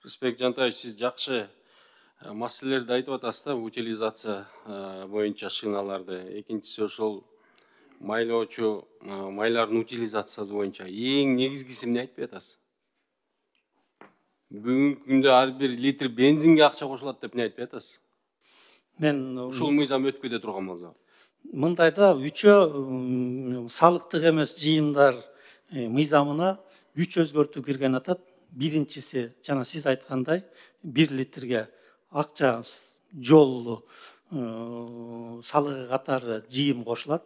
Рысбек Жантаевич, сиз жакшы маселелерди айтып атасыз да, утилизация боюнча шиналарды. Экинчиси ошол майлоочу майлардын утилизациясы боюнча эң негизгиси эмне айтып атасыз? Бүгүнкү күндө ар бир литр бензинге акча кошулат деп эмне айтып атасыз? Мен ушул мыйзам өтпөй турган болсо. мындайда үчөө салыктык эмес жыйымдар мыйзамына 3 өзгөртүү кирген атат. Биринчиси жана сиз айткандай 1 литрге акча жол салыгы катары жыйым кошулат.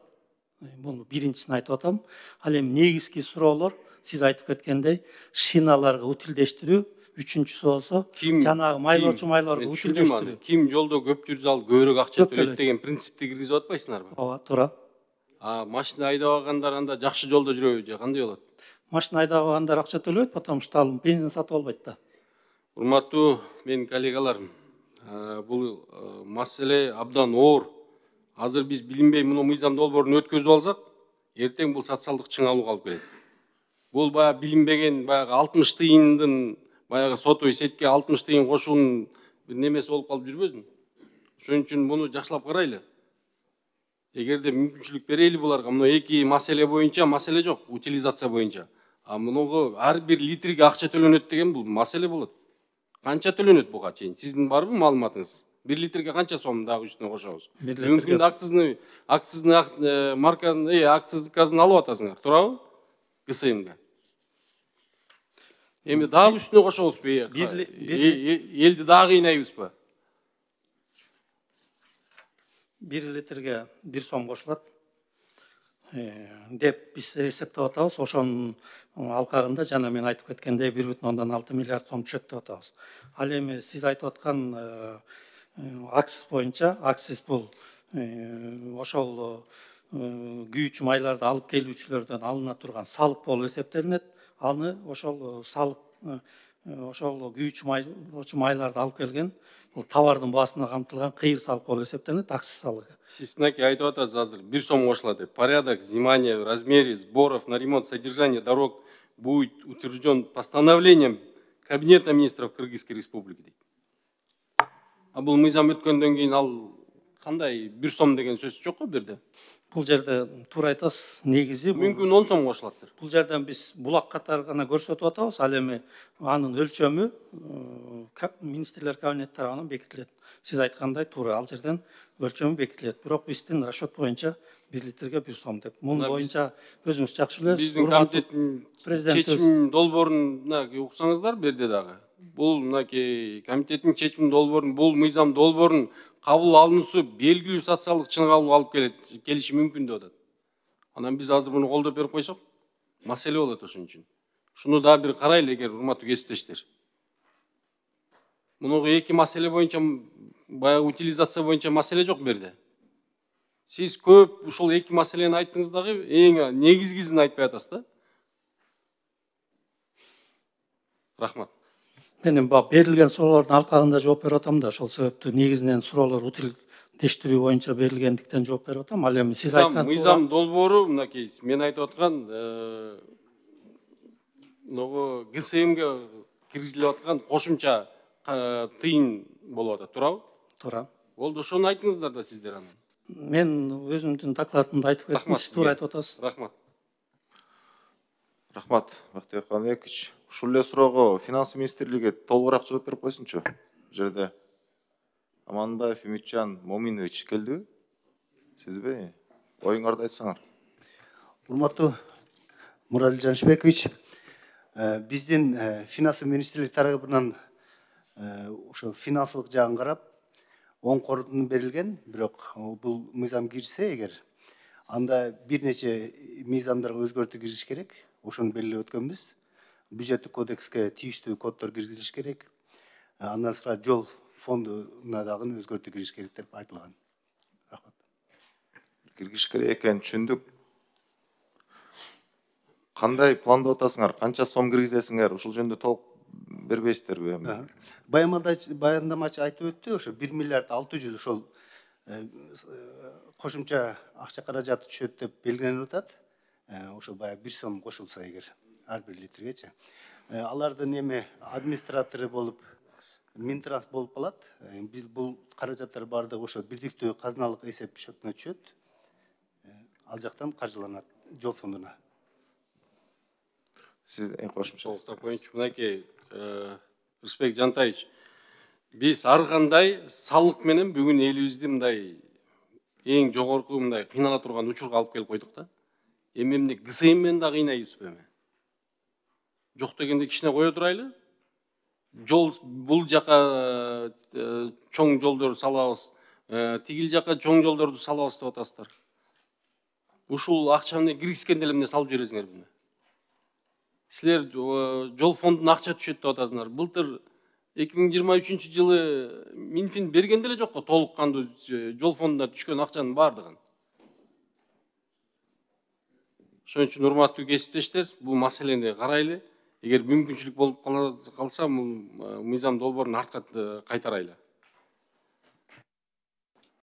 Буну биринчисин айтып атам. Ал эми негизги суроолор сиз айтып кеткендей шиналарга утилдештирүү, үчүнчүсү болсо жанагы майлоочу майларга утилдештирүү. Ким жолдо көп жүрсө ал көбүрөөк акча төлөйт деген принципти киргизип атпайсыңарбы? Ооба, туура. Машина айдабагандар анда жакшы жолдо жүрөбү же кандай болот? Машина айдабагандар акча төлөйт, потому что ал бензин сатып албайт да. Урматтуу менин коллегаларым, бул маселе абдан оор. Азыр биз билинбей муну мыйзам долбоорун өткөзүп алсак, эртең бул социалдык чыңалууга алып келет. Бул баягы билинбеген баягы 60 тыйындын баягы сотовый сетке 60 тыйын кошуунун бир немеси болуп калып жүрбөсүн. Ошон үчүн муну жакшылап карайлы. Эгерде мүмкүнчүлүк берели буларга, мына эки маселе боюнча маселе жок, утилизация боюнча. Мунуга ар бир литрге акча төлөнөт деген бул маселе болот. Канча төлөнөт буга чейин? Сиздин барбы маалыматыңыз? 1 литрге канча сом дагы үстүнө кошобуз? Бүгүнкү күндө акциздин марканын, акциздыказын алып атасыңар, туурабы? ГСМге. Эми дагы үстүнө кошобузбу? Элди дагы кыйнайбызбы? 1 литрге 1 сом кошулат деп биз эсептеп атабыз. Ошонун алкагында жана мен айтып кеткендей 1,6 миллиард сом түшөт деп атабыз. Ал эми сиз айтып аткан акциз боюнча, акциз бул ошол күйүүчү майларды алып келүүчүлөрдөн алына турган салык болуп эсептелинет. Аны ошол салык ошол күйүүчү майларды алып келген бул товардын баасына камтылган кыйыр салык болуп эсептелинет, акциз салыгы. Сиз мынакей айтып атасыз азыр 1 сом кошулат деп. Порядок взимания в размере сборов на ремонт содержания дорог будет утвержден постановлением Кабинета министров Кыргызской Республики дейт. Бул мыйзам өткөндөн кийин ал кандай 1 сом деген сөз жок го бу жерде? Бул жерде туура айтасыз, негизи мүмкүн 10 сом кошулаттыр. Бул жерден биз булак катары гана көрсөтүп атабыз. Ал эми анын өлчөмү министрлер кабинети тарабынан бекитилет. Сиз айткандай туура ал жерден өлчөмү бекитилет. Бирок биздин расчет боюнча 1 литрге 1 сом деп. Мунун боюнча өзүңүз жакшы билесиз. Биздин комитеттин чечим долбооруна уксаңыздар берде дагы. Бул мынакей комитеттин чечим долбоорун, бул мыйзам долбоорун кабыл алынуусу белгилүү социалдык чыңалууга алып келиши мүмкүн деп атат. Анан биз азыр буну колдоп берип койсок, маселе болот ошон үчүн. Шуну да бир карайлы, эгер урматтуу кесиптештер. Мунуга эки маселе боюнча, баягы утилизация боюнча маселе жок берде. Сиз көп ушул эки маселени айттыңыз дагы, эң негизгисин айтпай атасыз да. Рахмат. Менин берилген суроолордун алкагында жооп берип атам да, ошол себептүү негизинен суроолор утилдештирүү боюнча берилгендиктен жооп берип атам. Ал эми сиз айткан мыйзам долбоору мынакей мен айтып аткан ГСМге киргизилип аткан кошумча тыйын болуп атат, туурабы? Туура. Болду, ошону айтыңыздар да сиздер анан. Мен өзүмдүн докладымда айтып кеттим, сиз туура айтып атасыз. Рахмат. Рахмат, Бактыбек Каныбекович. Ушул эле суроого финансы министрлиги толугураак жооп берип койсунчу. Бул жерде Аманбаев Үмүтжан Моминович келдиби? Сизби? Оюңарды айтсаңар. Урматтуу Мурали Жанышбекович, биздин финансы министрлик тарабынан ошо финансылык жагын карап, оң корутуну берилген, бирок бул мыйзам кирсе эгер, анда бир нече мыйзамдарга өзгөртүү киргизиш керек. Ошону белгилеп өткөнбүз. Бюджеттик кодекске тийиштүү коддор киргизилиш керек. Андан сырт жол фондуна дагы өзгөртүү киргизиш керек деп айтылган. Рахмат. Киргизиш керек экенин түшүндүк. Кандай пландап атасыңар? Канча сом киргизесиңер? Ушул жөнүндө толук бербейсиздерби эми? Баяндамачы айтып өттү, ошо 1 миллиард 600 ошол кошумча акча каражаты түшөт деп белгиленип атат. Ошо баягы 1 сом кошулса эгер ар бир литргечи. алардын эми администратору болуп Минтранс болуп калат. Биз бул каражаттар баардыгы ошо бирдиктүү казыналык эсеп счетуна түшөт. Ал жактан каржыланат жол фондуна. Сиз эң кошумча. Толуктап коеюнчу, мынакей Рысбек Жантаевич, биз ар кандай салык менен бүгүн элибизди мындай эң жогорку мындай кыйнала турган учурга алып келип койдук да. Эми эмне ГСМ менен да кыйнайбызбы эми? Жок дегенде кичине кое турайлы. Жол бул жака чоң жолдорду салабыз, тигил жака чоң жолдорду салабыз деп атасыздар. Ушул акчаны киргизгенде эле эмне салып жибересиңерби? Силер жол фондуна акча түшөт деп атасыңар. Былтыр 2023 жылы Минфин бергенде эле жокко толук кандуу жол фондуна түшкөн акчанын баардыгын. Ошон үчүн урматтуу кесиптештер, бул маселени карайлы. Эгер мүмкүнчүлүк болуп калса, бул мыйзам долбоорун артка кайтарайлы.